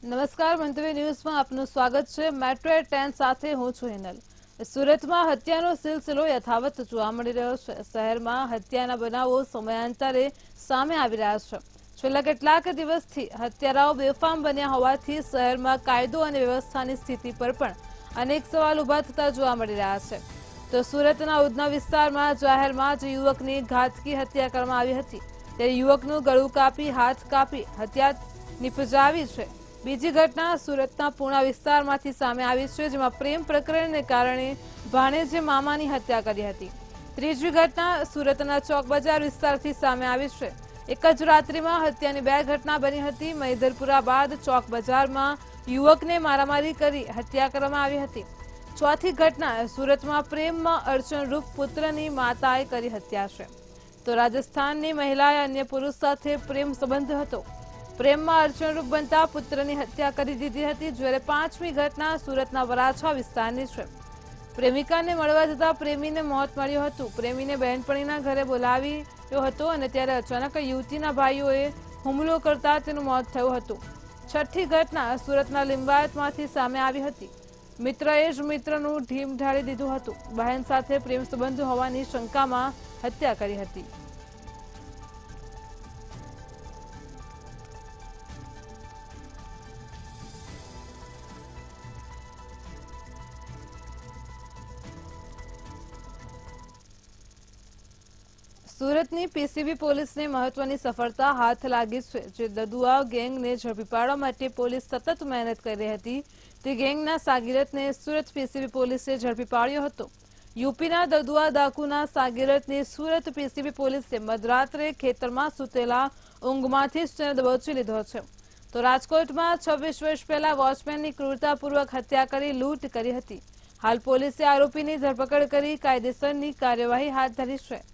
નમસ્કાર, મંતવ્ય ન્યૂઝમાં આપનું સ્વાગત છે। મેટ્રો 10 સાથે હું છું હિનલ। સુરતમાં હત્યાનો સિલસિલો યથાવત જોવા મળી રહ્યો છે। શહેરમાં હત્યાના બનાવો સમયાંતરે સામે આવી રહ્યા છે। છેલ્લા કેટલાક દિવસથી હત્યારાઓ બેફામ બન્યા હોવાથી શહેરમાં કાયદો અને વ્યવસ્થાની સ્થિતિ પર પણ અનેક સવાલ ઉભા થતા જોવા મળી રહ્યા છે। તો સુરતના ઉધના વિસ્તારમાં જાહેરમાં જ યુવકની ઘાતકી હત્યા કરવામાં આવી હતી। તે યુવકનું ગળું કાપી હાથ કાપી હત્યા નિપજાવી છે। બીજી ઘટના સુરતના પૂર્ણા વિસ્તારમાંથી સામે આવી છે, જેમાં પ્રેમ પ્રકરણને કારણે ભાણેજે મામાની હત્યા કરી હતી। ત્રીજી ઘટના સુરતના ચોક બજાર વિસ્તારથી સામે આવી છે। એક જ રાત્રિમાં હત્યાની બે ઘટના બની હતી। મહિધરપુરા બાદ ચોક બજારમાં યુવકને મારામારી કરી હત્યા કરવામાં આવી હતી। ચોથી ઘટના સુરતમાં પ્રેમમાં અડચણરૂપ પુત્રની માતાએ કરી હત્યા છે। તો રાજસ્થાનની મહિલાએ અન્ય પુરુષ સાથે પ્રેમ સંબંધ હતો, પ્રેમમાં અડચણરૂપ બનતા પુત્રની હત્યા કરી દીધી હતી। જ્યારે પાંચમી ઘટના સુરતના વરાછા વિસ્તારની છે। પ્રેમિકાને મળવા જતા પ્રેમીને મોત મળ્યું હતું। પ્રેમીને બહેનપણીના ઘરે બોલાવ્યો હતો અને ત્યારે અચાનક યુવતીના ભાઈઓએ હુમલો કરતા તેનું મોત થયું હતું। છઠ્ઠી ઘટના સુરતના લિંબાયતમાંથી સામે આવી હતી। મિત્રએ જ મિત્રનું ઢીમ ઢાળી દીધું હતું। બહેન સાથે પ્રેમ સંબંધ હોવાની શંકામાં હત્યા કરી હતી। સુરતની પીસીબી પોલીસને મહત્વની સફળતા હાથ લાગી છે। જે દદુઆ ગેંગને ઝડપી પાડવા માટે પોલીસ સતત મહેનત કરી રહી હતી, તે ગેંગના સાગીરતને સુરત પીસીબી પોલીસે ઝડપી પાડ્યો હતો। યુપીના દદુઆ ડાકુના સાગીરતને સુરત પીસીબી પોલીસે મધરાત્રે ખેતરમાં સૂતેલા ઊંઘમાંથી જ તેને દબોચી લીધો છે। તો રાજકોટમાં 26 વર્ષ પહેલા વોચમેનની ક્રૂરતાપૂર્વક હત્યા કરી લૂંટ કરી હતી। હાલ પોલીસે આરોપીની ધરપકડ કરી કાયદેસરની કાર્યવાહી હાથ ધરી છે।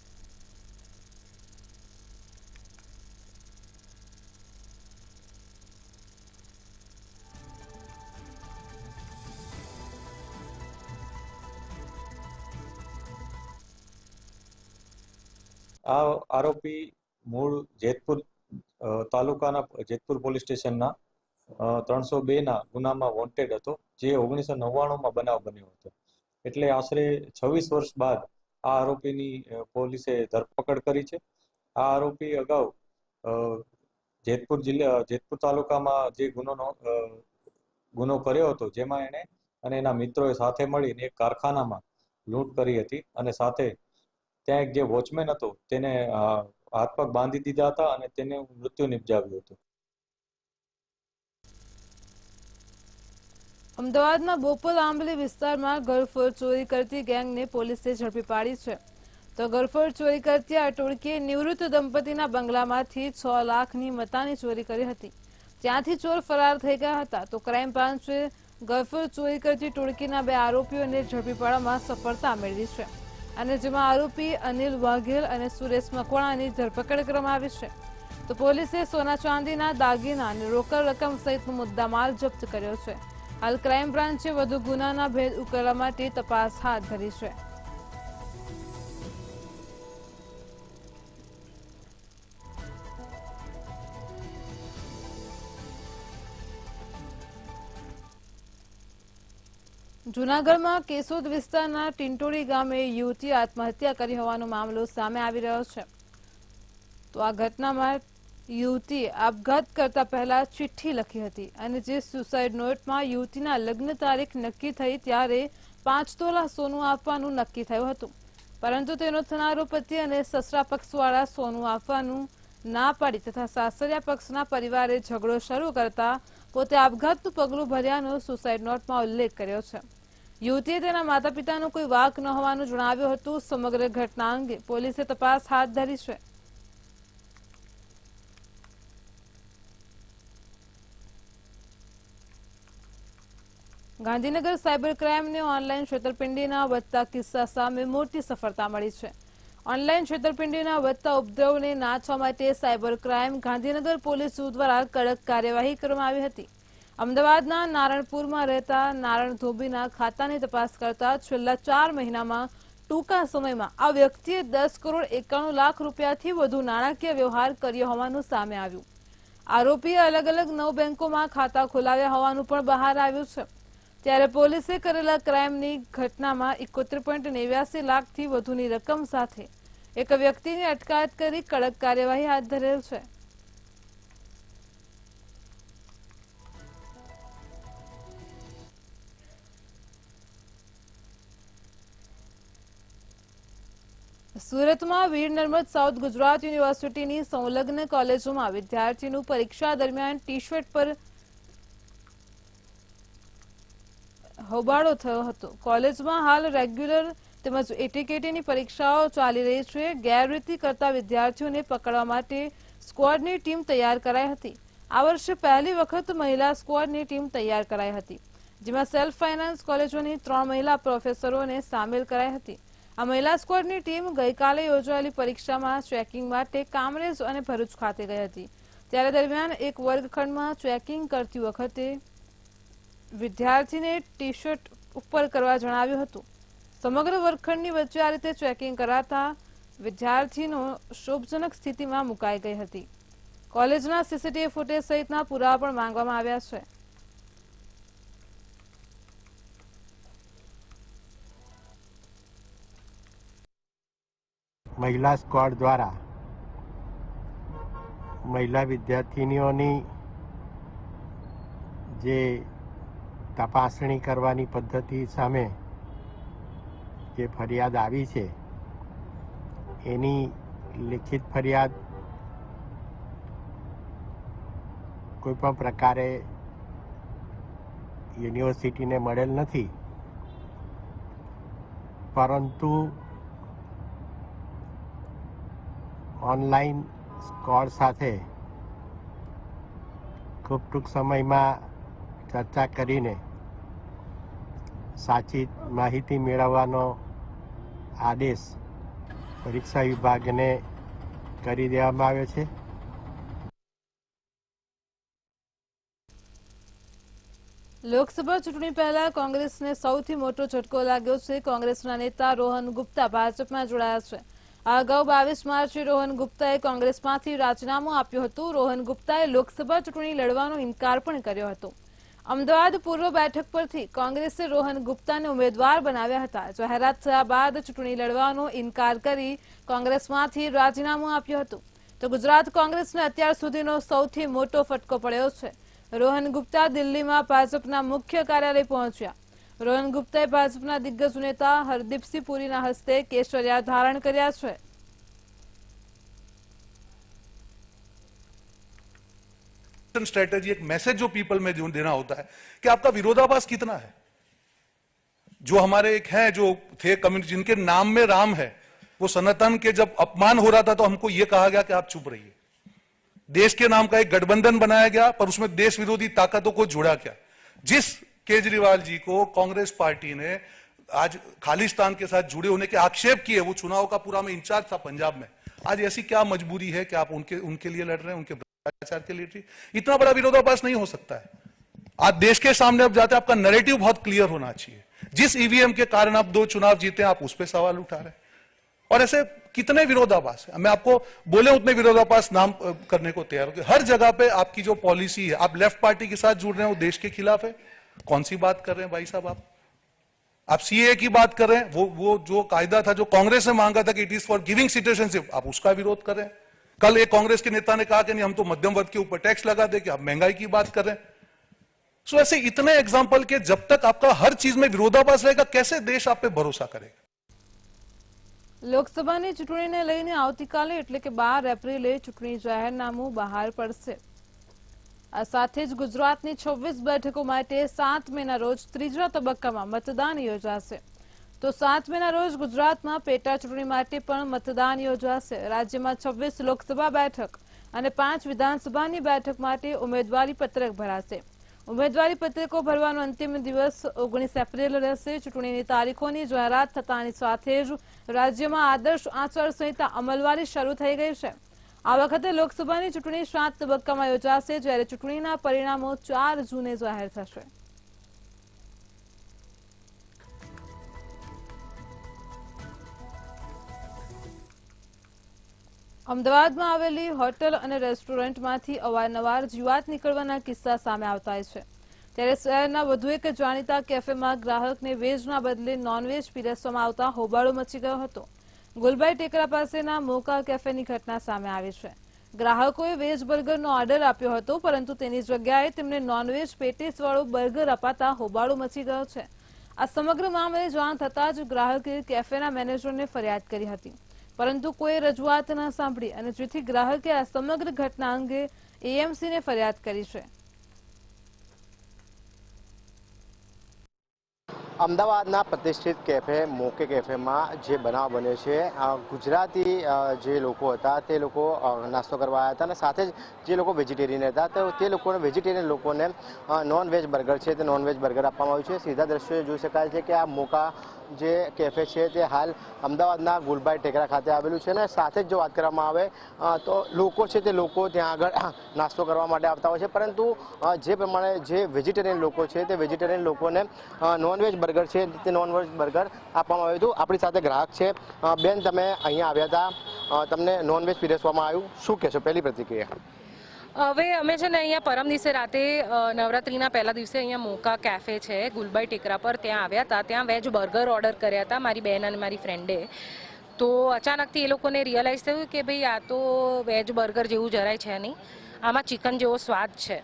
આ આરોપી મૂળ જેતપુર તાલુકાના જેતપુર પોલીસ સ્ટેશનના 302 ના ગુનામાં વોન્ટેડ હતો, જે 1999માં બનાવ બન્યો હતો। એટલે આશરે 26 વર્ષ બાદ આ આરોપીની પોલીસે ધરપકડ કરી છે। આ આરોપી અગાઉ જેતપુર તાલુકામાં જે ગુનો કર્યો હતો, જેમાં એણે અને એના મિત્રોએ સાથે મળીને એક કારખાનામાં લૂંટ કરી હતી અને સાથે ત્યાં એક જે વોચમેન હતો તેને હાથ પગ બાંધી દીધા હતા અને તેને મૃત્યુ નિપજાવ્યું હતું। અમદાવાદના બોપલ આંબલી વિસ્તારમાં ઘરફોડ ચોરી કરતી ગેંગને પોલીસે ઝડપી પાડી છે। તો ઘરફોડ ચોરી કરતી આ ટોળકીએ નિવૃત્ત દંપતીના બંગલામાંથી 6 લાખની મતાની ચોરી કરી હતી। ત્યાંથી ચોર ફરાર થઈ ગયા હતા। તો ક્રાઇમ બ્રાન્ચે ઘરફોડ ચોરી કરતી ટોળકીના 2 આરોપીઓને ઝડપી પાડવામાં સફળતા મેળવી છે, અને જેમાં આરોપી અનિલ વાઘેલ અને સુરેશ મકવાણાની ધરપકડ કરવામાં આવી છે। તો પોલીસે સોના ચાંદીના દાગીના અને રોકડ રકમ સહિતનો મુદ્દામાલ જપ્ત કર્યો છે। હાલ ક્રાઇમ બ્રાન્ચે વધુ ગુનાના ભેદ ઉકેલવા માટે તપાસ હાથ ધરી છે। જૂનાગઢમાં કેશોદ વિસ્તારના ટિંટોડી ગામે યુવતીએ આત્મહત્યા કરી હોવાનો મામલો સામે આવી રહ્યો છે। તો આ ઘટનામાં યુવતીએ આપઘાત કરતા પહેલા ચિઠ્ઠી લખી હતી, અને જે સુસાઇડ નોટમાં યુવતીના લગ્ન તારીખ નક્કી થઈ ત્યારે 5 તોલા સોનું આપવાનું નક્કી થયું હતું, પરંતુ તેનો થનારો પતિ અને સસરા પક્ષવાળા સોનું આપવાનું ના પાડી તથા સાસરિયા પક્ષના પરિવારે ઝઘડો શરૂ કરતા પોતે આપઘાતનું પગલું ભર્યાનો સુસાઇડ નોટમાં ઉલ્લેખ કર્યો છે। યુવતીએ તેના માતા પિતાનો કોઈ વાંક ન હોવાનું જણાવ્યું હતું। સમગ્ર ઘટના અંગે પોલીસે તપાસ હાથ ધરી છે। ગાંધીનગર સાયબર ક્રાઇમને ઓનલાઈન છેતરપિંડીના વધતા કિસ્સા સામે મોટી સફળતા મળી છે। ઓનલાઈન છેતરપિંડીના વધતા ઉપદ્રવને નાથવા માટે સાયબર ક્રાઇમ ગાંધીનગર પોલીસ દ્વારા કડક કાર્યવાહી કરવામાં આવી હતી। અમદાવાદના નારણપુરમાં રહેતા નારણ ધોબીના ખાતાની તપાસ કરતા છેલ્લા 4 મહિનામાં ટૂંકા સમયમાં આ વ્યક્તિએ 10 કરોડ 91 લાખ રૂપિયાથી વધુ નાણાકીય વ્યવહાર કર્યો હોવાનું સામે આવ્યું। આરોપીએ અલગ અલગ 9 બેંકોમાં ખાતા ખોલાવ્યા હોવાનું પણ બહાર આવ્યું છે। ત્યારે પોલીસે કરેલા ક્રાઇમની ઘટનામાં 71.89 લાખથી વધુની રકમ સાથે એક વ્યક્તિની અટકાયત કરી કડક કાર્યવાહી હાથ ધરેલ છે। સુરતમાં વીર નર્મદ સાઉથ ગુજરાત યુનિવર્સિટીની સંલગ્ન કોલેજોમાં વિદ્યાર્થીનું પરીક્ષા દરમિયાન ટી શર્ટ પર હોબાળો થયો હતો। કોલેજમાં હાલ રેગ્યુલર તેમજ એટીકેટીની પરીક્ષાઓ ચાલી રહી છે। ગેરરીતિ કરતા વિદ્યાર્થીઓને પકડવા માટે સ્ક્વોડની ટીમ તૈયાર કરાઈ હતી। આ વર્ષે પહેલી વખત મહિલા સ્ક્વોડની ટીમ તૈયાર કરાઈ હતી, જેમાં સેલ્ફ ફાઇનાન્સ કોલેજોની 3 મહિલા પ્રોફેસરોને સામેલ કરાઈ હતી। આ મહિલા સ્ક્વોડની ટીમ ગઈકાલે યોજાયેલી પરીક્ષામાં ચેકિંગ માટે કામરેજ અને ભરૂચ ખાતે ગઈ હતી। ત્યારે દરમિયાન એક વર્ગખંડમાં ચેકિંગ કરતી વખતે વિદ્યાર્થીને ટી શર્ટ ઉપર કરવા જણાવ્યું હતું। સમગ્ર વર્ગખંડની વચ્ચે આ રીતે ચેકિંગ કરાતા વિદ્યાર્થીનો શોભજનક સ્થિતિમાં મુકાઈ ગઈ હતી। કોલેજના સીસીટીવી ફૂટેજ સહિતના પુરાવા પણ માંગવામાં આવ્યા છે। મહિલા સ્ક્વોડ દ્વારા મહિલા વિદ્યાર્થીનીઓની જે તપાસણી કરવાની પદ્ધતિ સામે જે ફરિયાદ આવી છે એની લિખિત ફરિયાદ કોઈપણ પ્રકારે યુનિવર્સિટીને મળેલ નથી, પરંતુ ઓનલાઈન સ્ક્વોડ સાથે ખૂબ ટૂંક સમયમાં ચર્ચા કરીને સાચી માહિતી મેળવવાનો આદેશ પરીક્ષા વિભાગને કરી દેવામાં આવ્યો છે। લોકસભા ચૂંટણી પહેલા કોંગ્રેસને સૌથી મોટો ઝટકો લાગ્યો છે। કોંગ્રેસના નેતા રોહન ગુપ્તા ભાજપમાં જોડાયા છે। આ અગાઉ 22 માર્ચે રોહન ગુપ્તાએ કોંગ્રેસમાંથી રાજીનામું આપ્યું હતું। રોહન ગુપ્તાએ લોકસભા ચૂંટણી લડવાનો ઇનકાર પણ કર્યો હતો। અમદાવાદ પૂર્વ બેઠક પરથી કોંગ્રેસે રોહન ગુપ્તાને ઉમેદવાર બનાવ્યા હતા। જાહેરાત થયા બાદ ચૂંટણી લડવાનો ઇનકાર કરી કોંગ્રેસમાંથી રાજીનામું આપ્યું હતું। તો ગુજરાત કોંગ્રેસને અત્યાર સુધીનો સૌથી મોટો ફટકો પડ્યો છે। રોહન ગુપ્તા દિલ્હીમાં ભાજપના મુખ્ય કાર્યાલય પહોંચ્યા। રોહન ગુપ્તાએ ભાજપના દિગ્ગજ નેતા હરદીપસિંહ પુરીના હસ્તે કેસરિયા ધારણ કર્યા છે। स्ट्रेटेजी एक मैसेज जो पीपल में जो देना होता है कि आपका विरोधाभास कितना है। जो हमारे एक हैं जो थे कम्युनिटी जिनके नाम में राम है, वो सनातन के जब अपमान हो रहा था तो हमको ये कहा गया कि आप चुप रहिए। देश के नाम का एक गठबंधन बनाया गया पर उसमें देश विरोधी ताकतों को जोड़ा गया। जिस केजरीवाल जी को कांग्रेस पार्टी ने आज खालिस्तान के साथ जुड़े होने के आक्षेप किए, वो चुनाव का पूरा में इंचार्ज था पंजाब में, आज ऐसी क्या मजबूरी है कि आप उनके लिए लड़ रहे हैं, उनके भ्रष्टाचार के लिए? इतना बड़ा विरोधाभास नहीं हो सकता है। आज देश के सामने अब जाते आपका नैरेटिव बहुत क्लियर होना चाहिए। जिस ईवीएम के कारण आप 2 चुनाव जीते आप उस पर सवाल उठा रहे हैं, और ऐसे कितने विरोधाभास है। मैं आपको बोले उतने विरोधाभास नाम करने को तैयार हूं। हर जगह पे आपकी जो पॉलिसी है, आप लेफ्ट पार्टी के साथ जुड़ रहे हैं, वो देश के खिलाफ है। कौन सी बात कर रहे हैं भाई साहब? आप सीए की बात कर रहे हैं, वो जो कायदा था जो कांग्रेस ने मांगा था कि it is for giving citizenship, आप उसका विरोध कर रहे हैं। कल एक कांग्रेस के नेता ने कहा कि नहीं हम तो मध्यम वर्ग के ऊपर टैक्स लगा दे, कि आप महंगाई की बात कर रहे हैं। सो ऐसे इतने एग्जाम्पल के जब तक आपका हर चीज में विरोधाभास रहेगा, कैसे देश आप पे भरोसा करेगा? લોકસભાની ચૂંટણીને લઈને આવતીકાલે એટલે કે 12 એપ્રિલે ચૂંટણી જાહેરનામું બહાર પડશે। આ સાથે જ ગુજરાતની 26 બેઠકો માટે 7 મેના રોજ ત્રીજા તબક્કામાં મતદાન યોજાશે। તો 7 મેના રોજ ગુજરાતમાં પેટા ચૂંટણી માટે પણ મતદાન યોજાશે। રાજ્યમાં 26 લોકસભા બેઠક અને 5 વિધાનસભાની બેઠક માટે ઉમેદવારી પત્રક ભરાશે। ઉમેદવારી પત્રકો ભરવાનો અંતિમ દિવસ 19 એપ્રિલ રહેશે। ચૂંટણીની તારીખોની જાહેરાત થતાની સાથે જ રાજ્યમાં આદર્શ આચારસંહિતા અમલવારી શરૂ થઈ ગઈ છે। આ વખતે લોકસભાની ચૂંટણી 7 તબક્કામાં યોજાશે, જ્યારે ચૂંટણીના પરિણામો 4 જૂને જાહેર થશે। અમદાવાદમાં આવેલી હોટલ અને રેસ્ટોરન્ટમાંથી અવારનવાર જીવાત નીકળવાના કિસ્સા સામે આવતા હોય છે. ત્યારે શહેરના વધુ એક જાણીતા કેફેમાં ગ્રાહકને વેજના બદલે નોનવેજ પીરસવામાં આવતા હોબાળો મચી ગયો હતો. ગુલબાઈ ટેકરા પાસેના મોકા કેફેની ઘટના સામે આવી છે. ગ્રાહકોએ વેજ બર્ગરનો ઓર્ડર આપ્યો હતો, પરંતુ તેની જગ્યાએ તેમને નોનવેજ પેટીસવાળો બર્ગર અપાતા હોબાળો મચી ગયો છે. આ સમગ્ર મામલે જાણ થતાં જ ગ્રાહકે કેફેના મેનેજરને ફરિયાદ કરી હતી, પરંતુ કોઈ રજૂઆત ન સાંભળી અને જેથી ગ્રાહકે આ સમગ્ર ઘટના અંગે એએમસીને ફરિયાદ કરી છે. અમદાવાદના પ્રતિષ્ઠિત કેફે મોકે કેફેમાં જે બનાવ બન્યો છે, ગુજરાતી જે લોકો હતા તે લોકો નાસ્તો કરવા આવ્યા હતા અને સાથે જ જે લોકો વેજીટેરિયન હતા તો તે લોકોને વેજીટેરિયન લોકોને નોનવેજ બર્ગર છે તે નોનવેજ બર્ગર આપવામાં આવ્યું છે. સીધા દ્રશ્યો જોઈ શકાય છે કે આ મોકા જે કેફે છે તે હાલ અમદાવાદના ગુલબાઈ ટેકરા ખાતે આવેલું છે અને સાથે જ જો વાત કરવામાં આવે તો લોકો છે તે લોકો ત્યાં આગળ નાસ્તો કરવા માટે આવતા હોય છે, પરંતુ જે પ્રમાણે જે વેજીટેરિયન લોકો છે તે વેજીટેરિયન લોકોને નોનવેજ બર્ગર છે તે નોનવેજ બર્ગર આપવામાં આવ્યું હતું. આપણી સાથે ગ્રાહક છે. બેન, તમે અહીંયા આવ્યા હતા, તમને નોનવેજ પીરસવામાં આવ્યું, શું કહેશો? પહેલી પ્રતિક્રિયા. હવે અમે છે ને અહીંયા પરમ દિવસે રાતે નવરાત્રિના પહેલા દિવસે અહીંયા મોકા કેફે છે ગુલબાઈ ટેકરા પર, ત્યાં આવ્યા હતા. ત્યાં વેજ બર્ગર ઓર્ડર કર્યા હતા મારી બહેન અને મારી ફ્રેન્ડે. તો અચાનકથી એ લોકોને રિયલાઇઝ થયું કે ભાઈ આ તો વેજ બર્ગર જેવું જરાય છે નહીં, આમાં ચિકન જેવો સ્વાદ છે.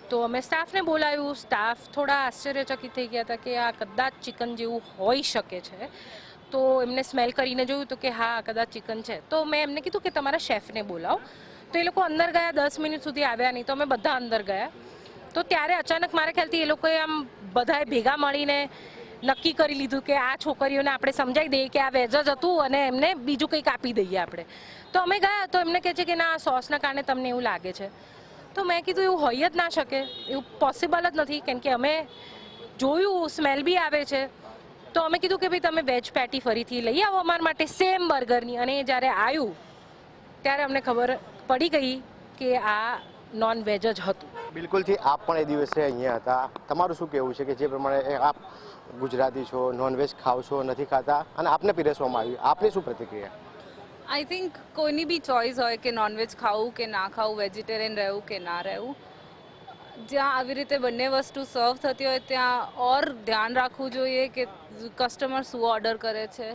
તો અમે સ્ટાફને બોલાવ્યું. સ્ટાફ થોડા આશ્ચર્યચકિત થઈ ગયા હતા કે આ કદાચ ચિકન જેવું હોઈ શકે છે. તો એમને સ્મેલ કરીને જોયું તો કે હા કદાચ ચિકન છે. તો મેં એમને કીધું કે તમારા શેફને બોલાવો. તો એ લોકો અંદર ગયા, 10 મિનિટ સુધી આવ્યા નહીં. તો અમે બધા અંદર ગયા. તો ત્યારે અચાનક મારા ખ્યાલથી એ લોકોએ આમ બધાએ ભેગા મળીને નક્કી કરી લીધું કે આ છોકરીઓને આપણે સમજાવી દઈએ કે આ વેજ જ હતું અને એમને બીજું કંઈક આપી દઈએ આપણે. તો અમે ગયા તો એમને કહે છે કે ના, સોસના કારણે તમને એવું લાગે છે. તો મેં કીધું એવું હોઈ જ ના શકે, એવું પોસિબલ જ નથી, કેમ કે અમે જોયું સ્મેલ બી આવે છે. તો અમે કીધું કે ભાઈ તમે વેજ પેટી ફરીથી લઈ આવો અમારા માટે સેમ બર્ગરની. અને જ્યારે આવ્યું ત્યારે અમને ખબર પડી ગઈ કે આ નોન વેજ જ હતું. બિલકુલથી આપ પણ એ દિવસે અહીંયા હતા. તમારું શું કહેવું છે કે જે પ્રમાણે આપ ગુજરાતી છો, નોનવેજ ખાવ છો, નથી ખાતા અને આપને પીરસવામાં આવ્યું, આપની શું પ્રતિક્રિયા? આઈ થિંક કોઈની બી ચોઇસ હોય કે નોનવેજ ખાવું કે ના ખાવું, વેજીટેરિયન રહેવું કે ના રહેવું. જ્યાં આવી રીતે બંને વસ્તુ સર્વ થતી હોય ત્યાં ઓર ધ્યાન રાખવું જોઈએ કે કસ્ટમર શું ઓર્ડર કરે છે.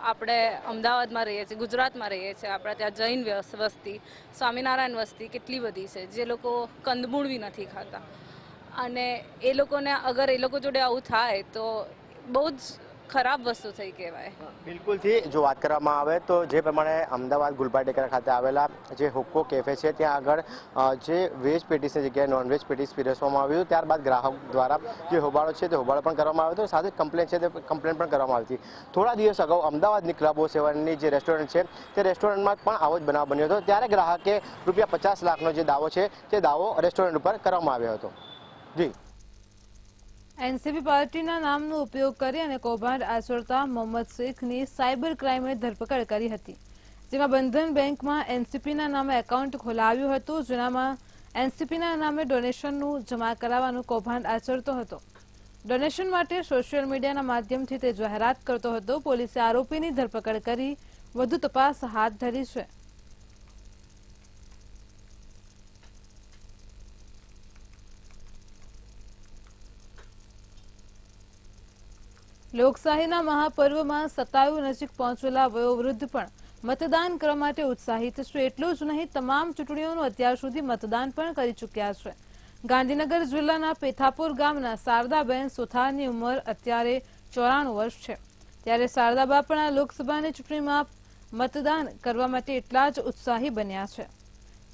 આપણે અમદાવાદમાં રહીએ છીએ, ગુજરાતમાં રહીએ છીએ, આપણે ત્યાં જૈન વસ્તી, સ્વામિનારાયણ વસ્તી કેટલી બધી છે જે લોકો કંદમૂળ બી નથી ખાતા. અને એ લોકોને અગર એ લોકો જોડે આવું થાય તો બહુ જ ખરાબ વસ્તુ થઈ કહેવાય. બિલકુલથી જો વાત કરવામાં આવે તો જે પ્રમાણે અમદાવાદ ગુલબાઈ ટેકરા ખાતે આવેલા જે હોક્કો કેફે છે ત્યાં આગળ જે વેજ પેટીસની જગ્યાએ નોનવેજ પેટીસ પીરસવામાં આવ્યું. ત્યારબાદ ગ્રાહક દ્વારા જે હોબાળો છે તે હોબાળો પણ કરવામાં આવ્યો હતો, સાથે કમ્પ્લેન છે તે કમ્પ્લેન પણ કરવામાં આવી હતી. થોડા દિવસ અગાઉ અમદાવાદની ક્લબ ઓફ સેવનની જે રેસ્ટોરન્ટ છે તે રેસ્ટોરન્ટમાં પણ આવો જ બનાવ બન્યો હતો. ત્યારે ગ્રાહકે ₹50 લાખનો જે દાવો છે તે દાવો રેસ્ટોરન્ટ ઉપર કરવામાં આવ્યો હતો. જી. એનસીપી પાર્ટીના નામનો ઉપયોગ કરી અને કૌભાંડ આચરતા મોહમ્મદ શેખની સાયબર ક્રાઇમે ધરપકડ કરી હતી, જેમાં બંધન બેંકમાં એનસીપીના નામે એકાઉન્ટ ખોલાવ્યું હતું, જેનામાં એનસીપીના નામે ડોનેશનનું જમા કરાવવાનું કૌભાંડ આચરતો હતો. ડોનેશન માટે સોશિયલ મીડિયાના માધ્યમથી તે જાહેરાત કરતો હતો. પોલીસે આરોપીની ધરપકડ કરી વધુ તપાસ હાથ ધરી છે. લોકશાહીના મહાપર્વમાં સતાયુ નજીક પહોંચેલા વયોવૃદ્ધ પણ મતદાન કરવા માટે ઉત્સાહિત છે. એટલું જ નહીં, તમામ ચૂંટણીઓનું અત્યાર સુધી મતદાન પણ કરી ચૂક્યા છે. ગાંધીનગર જિલ્લાના પેથાપુર ગામના શારદાબેન સુથારની ઉંમર અત્યારે 94 વર્ષ છે. ત્યારે શારદાબા પણ આ લોકસભાની ચૂંટણીમાં મતદાન કરવા માટે એટલા જ ઉત્સાહી બન્યા છે.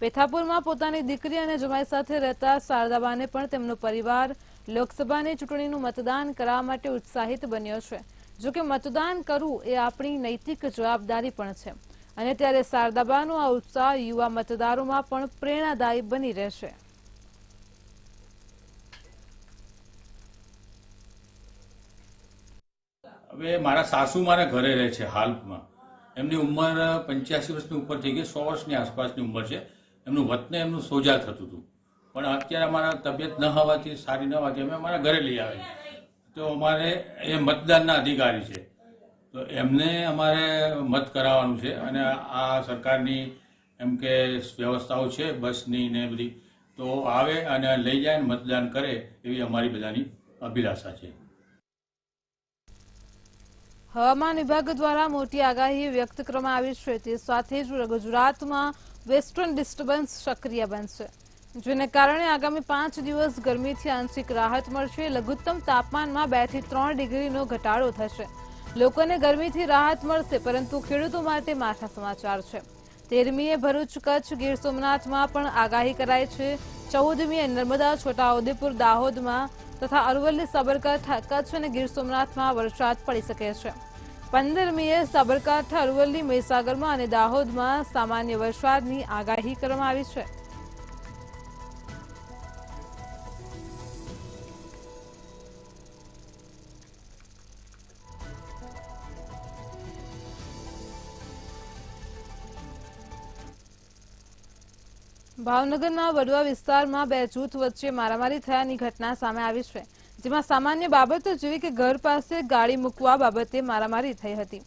પેથાપુરમાં પોતાની દીકરી અને જમાઈ સાથે રહેતા શારદાબાને પણ તેમનો પરિવાર લોકસભાની ચૂંટણીનું મતદાન કરવા માટે ઉત્સાહિત બન્યો છે. જોકે મતદાન કરવું એ આપણી નૈતિક જવાબદારી પણ છે અને ત્યારે શારદાબાનો આ ઉત્સાહ યુવા મતદારોમાં પણ પ્રેરણાદાયી બની રહેશે. હવે મારા સાસુ મારા ઘરે રહે છે હાલમાં. એમની ઉંમર 85 વર્ષની ઉપર થઈ ગઈ, 100 વર્ષની આસપાસની ઉંમર છે. એમનું વતને એમનું સોજા થતું હતું, પણ અત્યારે અમારા તબિયત ન હોવાથી, સારી ન હોવાથી અમે અમારા ઘરે લઈ આવે. તો અમારે એ મતદાનના અધિકારી છે, તો એમને અમારે મત કરાવવાનું છે અને આ સરકારની એમ કે વ્યવસ્થાઓ છે બસની ને બધી, તો આવે અને લઈ જાય ને મતદાન કરે એવી અમારી બધાની અભિલાષા છે. હવામાન વિભાગ દ્વારા મોટી આગાહી વ્યક્ત કરવામાં આવી છે. તે સાથે જ ગુજરાતમાં વેસ્ટર્ન ડિસ્ટર્બન્સ સક્રિય બનશે, જેને કારણે આગામી 5 દિવસ ગરમીથી આંશિક રાહત મળશે. લઘુત્તમ તાપમાનમાં 2 થી 3 ડિગ્રીનો ઘટાડો થશે. લોકોને ગરમીથી રાહત મળશે, પરંતુ ખેડૂતો માટે માઠા સમાચાર છે. 13મીએ ભરૂચ, કચ્છ, ગીર સોમનાથમાં પણ આગાહી કરાઈ છે. 14મીએ નર્મદા, છોટાઉદેપુર, દાહોદમાં તથા અરવલ્લી, સાબરકાંઠા, કચ્છ અને ગીર સોમનાથમાં વરસાદ પડી શકે છે. 15મીએ સાબરકાંઠા, અરવલ્લી, મહીસાગરમાં અને દાહોદમાં સામાન્ય વરસાદની આગાહી કરવામાં આવી છે. ભાવનગરના વડવા વિસ્તારમાં 2 જૂથ વચ્ચે મારામારી થયાની ઘટના સામે આવી છે, જેમાં સામાન્ય બાબતો જેવી કે ઘર પાસે ગાડી મૂકવા બાબતે મારામારી થઈ હતી.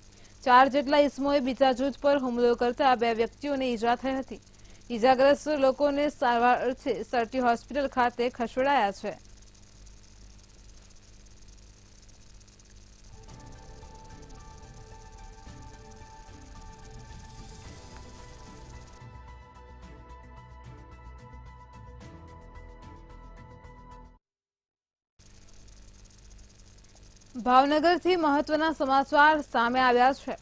4 જેટલા ઇસમોએ બીજા જૂથ પર હુમલો કરતા 2 વ્યક્તિઓને ઈજા થઈ હતી. ઈજાગ્રસ્ત લોકોને સારવાર અર્થે સરટી હોસ્પિટલ ખાતે ખસેડાયા છે. ભાવનગરથી મહત્વના સમાચાર સામે આવ્યા છે.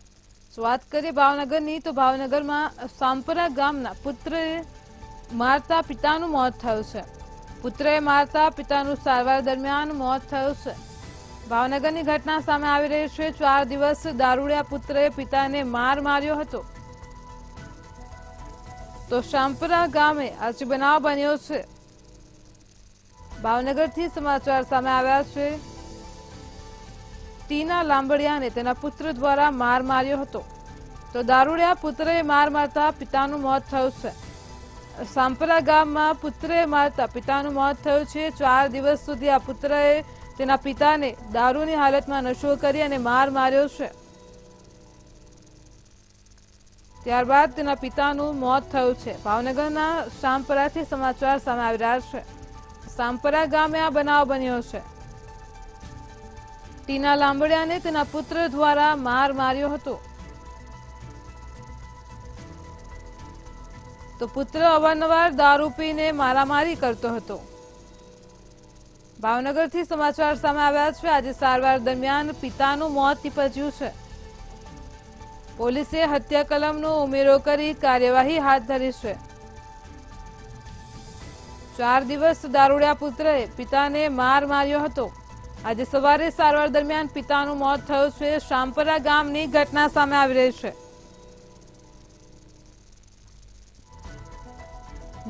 વાત કરીએ ભાવનગરની, તો ભાવનગરમાં સાંપરા ગામના પુત્રએ મારતા પિતાનું મોત થયું છે. પુત્રએ મારતા પિતાનું સારવાર દરમિયાન મોત થયું છે. ભાવનગરની ઘટના સામે આવી રહી છે. 4 દિવસ દારૂડિયા પુત્રએ પિતાને માર માર્યો હતો. તો સાંપરા ગામે આજે બનાવ બન્યો છે. ભાવનગરથી સમાચાર સામે આવ્યા છે. ટીના લાંબડિયાને તેના પુત્ર દ્વારા માર માર્યો હતો. તો દારૂડિયા પુત્રએ માર મારતા પિતાનું મોત થયું છે. સાંપરા ગામમાં પુત્રએ મારતા પિતાનું મોત થયું છે. 4 દિવસ સુધી આ પુત્રએ તેના પિતાને દારૂની હાલતમાં નશો કરી અને માર માર્યો છે. ત્યારબાદ તેના પિતાનું મોત થયું છે. ભાવનગરના સાંપરાથી સમાચાર સામે આવી રહ્યા છે. સાંપરા ગામે આ બનાવ બન્યો છે. ટીના લાંબડિયાને તેના પુત્ર દ્વારા માર માર્યો હતો. તો પુત્ર અવારનવાર દારૂ પીને મારામારી કરતો હતો. ભાવનગરથી સમાચાર સામે આવ્યા છે. આજે સારવાર દરમિયાન પિતાનું મોત નીપજ્યું છે. પોલીસે હત્યા કલમનો ઉમેરો કરી કાર્યવાહી હાથ ધરી છે. 4 દિવસ દારૂડિયા પુત્રએ પિતાને માર માર્યો હતો. આજે સવારે સારવાર દરમિયાન પિતાનું મોત થયું છે. સાંપરા ગામની ઘટના સામે આવી રહી છે.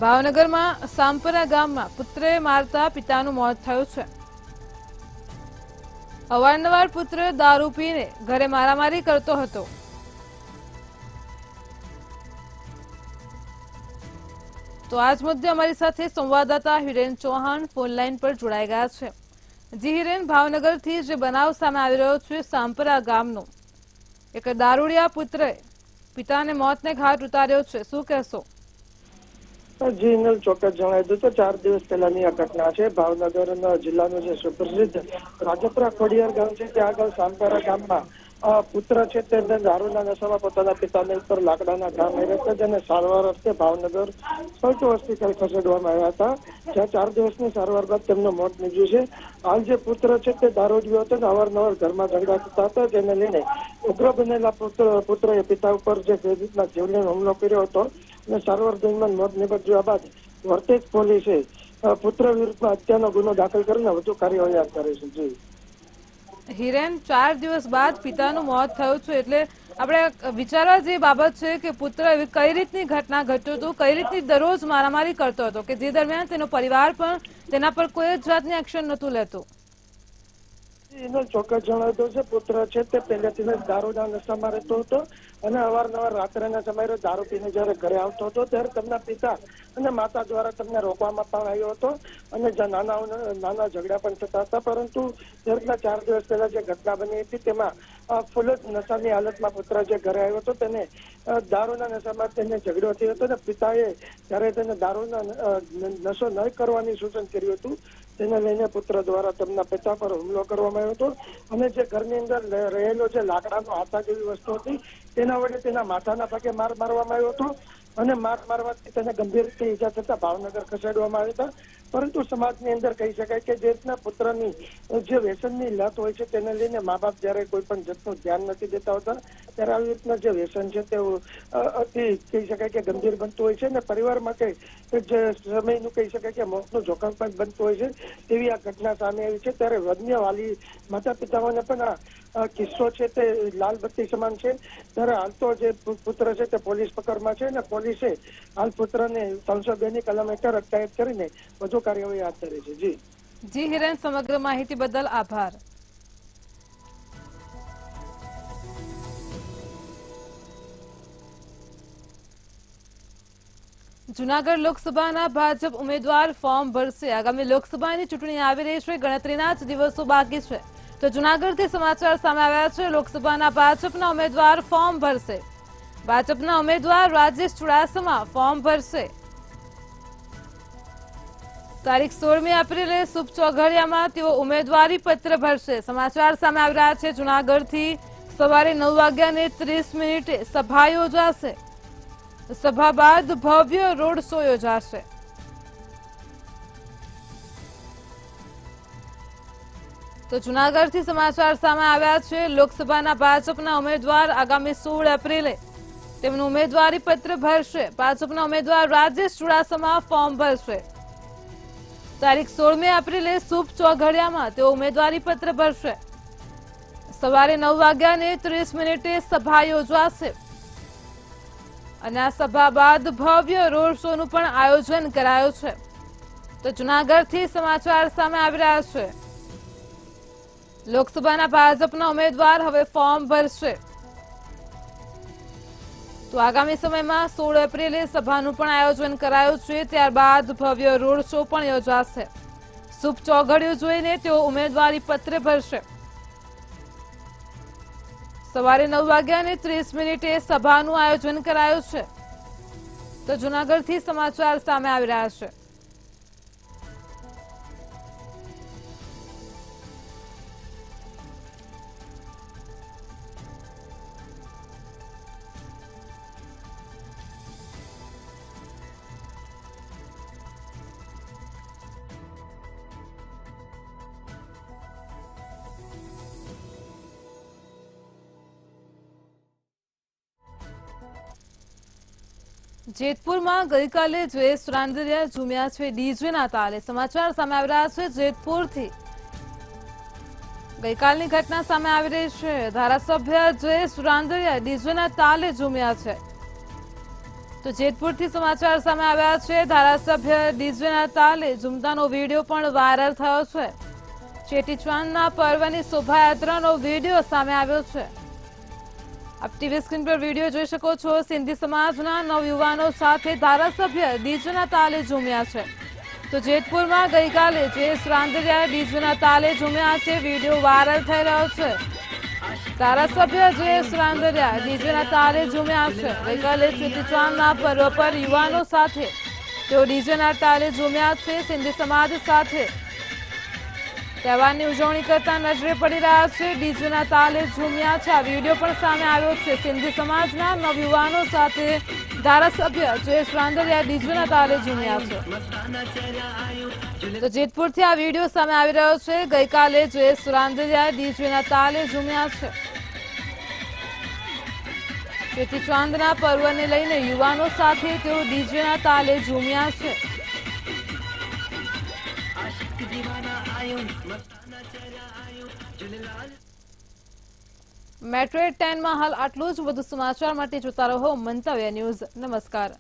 ભાવનગરમાં સાંપરા ગામમાં પુત્રએ મારતા પિતાનું મોત થયું છે. અવારનવાર પુત્ર દારૂ પીને ઘરે મારામારી કરતો હતો. તો આજ મુદ્દે અમારી સાથે સંવાદદાતા હિરેન ચૌહાણ ફોન લાઈન પર જોડાઈ ગયા છે. જી હિરેન, ભાવનગરથી જે બનાવ સામે આવી રહ્યો છે સાંપરા ગામનો, એક દારૂડિયા પુત્રએ પિતાને મોતને ઘાટ ઉતાર્યો છે, શું કહેશો? જી હિનલ, ચોક્કસ જણાવી દઉં તો 4 દિવસ પહેલાની આ ઘટના છે. ભાવનગરના જિલ્લાનું જે સુપ્રસિદ્ધ રાજપરા ખોડિયાર ગામ છે, ત્યાં આગળ સાંપરા ગામમાં પુત્ર છે તે દારૂના નશામાં પોતાના પિતાને ઉપર લાકડાના ઘા માર્યા હતા, જેને સારવાર અર્થે ભાવનગર સર્ટી હોસ્પિટલ ખસેડવામાં આવ્યા હતા, જ્યાં 4 દિવસની સારવાર બાદ તેમનું મોત નીપજ્યું છે. હાલ જે પુત્ર છે તે દારૂડિયો હતો અને અવારનવાર ઘરમાં ઝઘડા થતા હતા, જેને લઈને ઉગ્ર બનેલા પુત્રએ પિતા ઉપર જે રીતના જીવલેણ હુમલો કર્યો હતો અને સારવાર દરમિયાન મોત નીપજ્યા બાદ વર્તેજ પોલીસે પુત્ર વિરુદ્ધમાં હત્યાનો ગુનો દાખલ કરીને વધુ કાર્યવાહી હાથ ધરી છે. જી હિરેન, 4 દિવસ બાદ પિતાનું મોત થયું છે, એટલે આપણે વિચારવા જેવી બાબત છે કે પુત્ર કઈ રીતની ઘટના ઘટ્યું હતું, કઈ રીતની દરરોજ મારામારી કરતો હતો કે જે દરમિયાન તેનો પરિવાર પણ તેના પર કોઈ જ જાતની એક્શન નહોતું લેતું. એનો ચોક્કસ જણાવતો છે પુત્ર છે તે પહેલેથી જ દારૂના નશામાં રહેતો હતો અને અવારનવાર રાત્રેના સમયે દારૂ પીને જયારે ઘરે આવતો હતો ત્યારે તેમના પિતા અને માતા દ્વારા તેમને રોકવામાં પણ આવ્યો હતો અને નાના ઝઘડા પણ થતા હતા, પરંતુ દરેકના 4 દિવસ પહેલા જે ઘટના બની હતી તેમાં ફૂલ જ નશાની હાલતમાં પુત્ર જે ઘરે આવ્યો હતો તેને દારૂના નશામાં તેને ઝઘડો થયો હતો અને પિતાએ જ્યારે તેને દારૂના નશો ન કરવાની સૂચન કર્યું હતું તેને લઈને પુત્ર દ્વારા તેમના પિતા પર હુમલો કરવામાં આવ્યો હતો અને જે ઘરની અંદર રહેલો જે લાકડાનો હાથા જેવી વસ્તુ હતી તેના વડે તેના માથાના ભાગે માર મારવામાં આવ્યો હતો અને માર મારવાથી તેને ગંભીર રીતે ઈજા થતા ભાવનગર ખસેડવામાં આવ્યા હતા. પરંતુ સમાજની અંદર કહી શકાય કે જે રીતના પુત્રની જે વ્યસનની લત હોય છે તેને લઈને મા બાપ જયારે કોઈ પણ જાતનું ધ્યાન નથી દેતા હોતા ત્યારે આવી રીતના જે વ્યસન છે તે અતિ કહી શકાય કે ગંભીર બનતું હોય છે અને પરિવાર માટે જે સમયનું કહી શકાય કે મોતનું જોખમ પણ બનતું હોય છે તેવી આ ઘટના સામે આવી છે. ત્યારે વન્ય વાલી માતા પિતાઓને પણ આ કિસ્સો છે તે લાલ બત્તી સમાન છે. ત્યારે હાલ તો જે પુત્ર છે તે પોલીસ પકડમાં છે અને પોલીસે હાલ પુત્રને 302 ની કલમ હેઠળ અટકાયત કરીને વધુ કાર્યવાહી હાથ ધરી છે. જી હિરેન, સમગ્ર માહિતી બદલ આભાર. જૂનાગઢ લોકસભાના ભાજપ ઉમેદવાર ફોર્મ ભરશે. આગામી લોકસભાની ચૂંટણી આવી રહી છે, ગણતરીના જ દિવસો બાકી છે. તો જૂનાગઢથી સમાચાર સામે આવ્યા છે. લોકસભાના ભાજપના ઉમેદવાર ફોર્મ ભરશે. ભાજપના ઉમેદવાર રાજેશ ચુડાસમા ફોર્મ ભરશે. તારીખ 16મી એપ્રિલે શુભ ચોઘડિયામાં તેઓ ઉમેદવારી પત્ર ભરશે. સમાચાર સામે આવી રહ્યા છે. જૂનાગઢથી સવારે 9:30 સભા યોજાશે. સભા બાદ ભવ્ય રોડ શો યોજાશે. તો જૂનાગઢથી સમાચાર સામે આવ્યા છે. લોકસભાના ભાજપના ઉમેદવાર આગામી 16 એપ્રિલે તેમનું ઉમેદવારી પત્ર ભરશે. ભાજપના ઉમેદવાર રાજેશ ચુડાસમા ફોર્મ ભરશે. તારીખ 16મી એપ્રિલે શુભ ચોઘડિયામાં તેઓ ઉમેદવારી પત્ર ભરશે. સવારે 9:30 સભા યોજાશે અને આ સભા બાદ ભવ્ય રોડ શોનું પણ આયોજન કરાયું છે. તો જૂનાગઢથી સમાચાર સામે આવી રહ્યા છે. લોકસભાના ભાજપના ઉમેદવાર હવે ફોર્મ ભરશે. તો આગામી સમયમાં 16 એપ્રિલે સભાનું પણ આયોજન કરાયું છે. ત્યારબાદ ભવ્ય રોડ શો પણ યોજાશે. શુભ ચોઘડિયું જોઈને તેઓ ઉમેદવારી પત્ર ભરશે. સવારે 9:30 સભાનું આયોજન કરાયું છે. તો જૂનાગઢથી સમાચાર સામે આવી રહ્યા છે. જેતપુરમાં ગઈકાલે જયેશ રાંદરિયા ઝૂમ્યા છે ડીજેના તાલે. સમાચાર સામે આવી રહ્યા છે જેતપુરથી. ગઈકાલની ઘટના સામે આવી રહી છે. ધારાસભ્ય જયેશ રાંદરિયા ડીજેના તાલે ઝૂમ્યા છે. તો જેતપુરથી સમાચાર સામે આવ્યા છે. ધારાસભ્ય ડીજેના તાલે ઝૂમતાનો વિડીયો પણ વાયરલ થયો છે. ચેટીચાંદના પર્વની શોભાયાત્રાનો વિડીયો સામે આવ્યો છે. આપ ટીવી સ્ક્રીન પર વિડીયો જોઈ શકો છો. સિંધી સમાજના નવયુવાનો સાથે ધારાસભ્ય ડીજેના તાલે ઝૂમ્યા છે. તો જેતપુરમાં ગઈકાલે જયેશ રાંદરિયા ડીજેના તાલે ઝૂમ્યા છે. વિડીયો વાયરલ થઈ રહ્યો છે. ધારાસભ્ય જયેશ રાંદરિયા ડીજેના તાલે ઝૂમ્યા છે. ગઈકાલે ચેટીચાંદના પર્વ પર યુવાનો સાથે તેઓ ડીજેના તાલે ઝૂમ્યા છે. સિંધી સમાજ સાથે તહેવારની ઉજવણી કરતા નજરે પડી રહ્યા છે. ડીજેના તાલે ઝૂમ્યા છે. આ વિડીયો પણ સામે આવ્યો છે. સિંધી સમાજના નવયુવાનો સાથે ધારાસભ્ય જયેશ રાંદરિયા ડીજેના તાલે ઝૂમ્યા છે. તો જેતપુરથી આ વિડીયો સામે આવી રહ્યો છે. ગઈકાલે જયેશ રાંદરિયા ડીજેના તાલે ઝૂમ્યા છે. ચેટીચાંદના પર્વને લઈને યુવાનો સાથે તેઓ ડીજેના તાલે ઝૂમ્યા છે. મેટ્રો 10 માં હાલ આટલું જ. વધુ સમાચાર માટે જોતા રહો મંતવ્ય ન્યૂઝ. નમસ્કાર.